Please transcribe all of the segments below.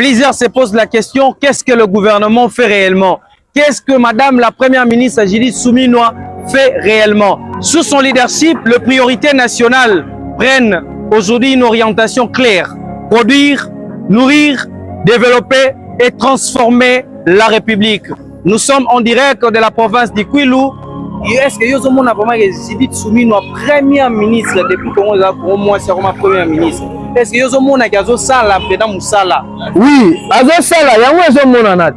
Plusieurs se posent la question, qu'est-ce que le gouvernement fait réellement? Qu'est-ce que Madame la Première ministre Judith Suminwa fait réellement? Sous son leadership, les priorités nationales prennent aujourd'hui une orientation claire. Produire, nourrir, développer et transformer la République. Nous sommes en direct de la province du Kwilu. Est-ce que vous avez vraiment Judith Suminwa, Première ministre depuis pour moi, c'est ma Première ministre? Est-ce que vous avez dit Sala président Moussala? Oui, Azo Sala, yango ezo monana.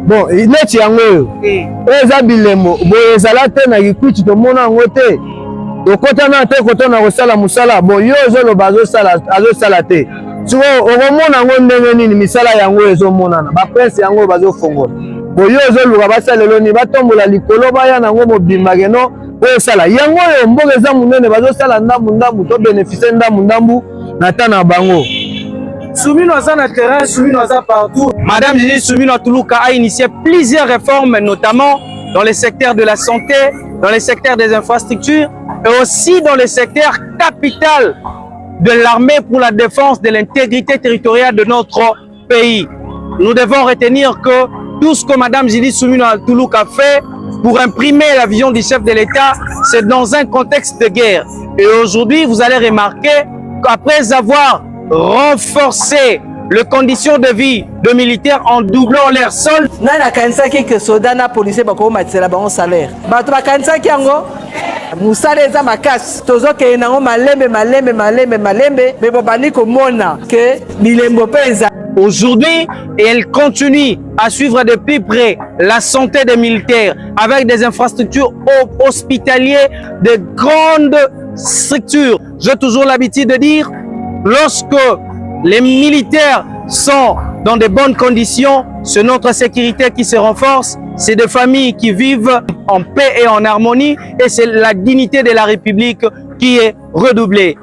Bon, neti yango. Eza bilemo, boye zalate na kikuti to mona ngote. Okota na te kota na kosala Moussala. Bon, yo ezo lo bazo sala te. Tuo okomona ngo ndenge nini misala yango ezo monana. Ba prince yango bazo fongola. Boyo ezo luka basalelo ni batombola likolo baya nango mobimba keno oyo sala. Yango yo mboka eza munene bazo sala ndambu to bénéficier ndambu na tana bango. Suminwa za na terrain, Suminwa za partout. Madame Judith Suminwa Tuluka a initié plusieurs réformes, notamment dans les secteurs de la santé, dans les secteurs des infrastructures et aussi dans les secteurs capital de l'armée pour la défense de l'intégrité territoriale de notre pays. Nous devons retenir que tout ce que Madame Judith Suminwa Tuluka fait pour imprimer la vision du chef de l'État, c'est dans un contexte de guerre. Et aujourd'hui, vous allez remarquer qu'après avoir renforcé les conditions de vie de militaires en doublant leur solde, nana kanisaki que soda na policier bako matisela bango salaire. Bato bakanisaki yango musala eza makasi. Tozoke nango malembe mais bobani komona que bilembo peza. Aujourd'hui, elle continue à suivre de plus près la santé des militaires avec des infrastructures hospitalières, de grandes structures. J'ai toujours l'habitude de dire, lorsque les militaires sont dans de bonnes conditions, c'est notre sécurité qui se renforce, c'est des familles qui vivent en paix et en harmonie et c'est la dignité de la République qui est redoublée.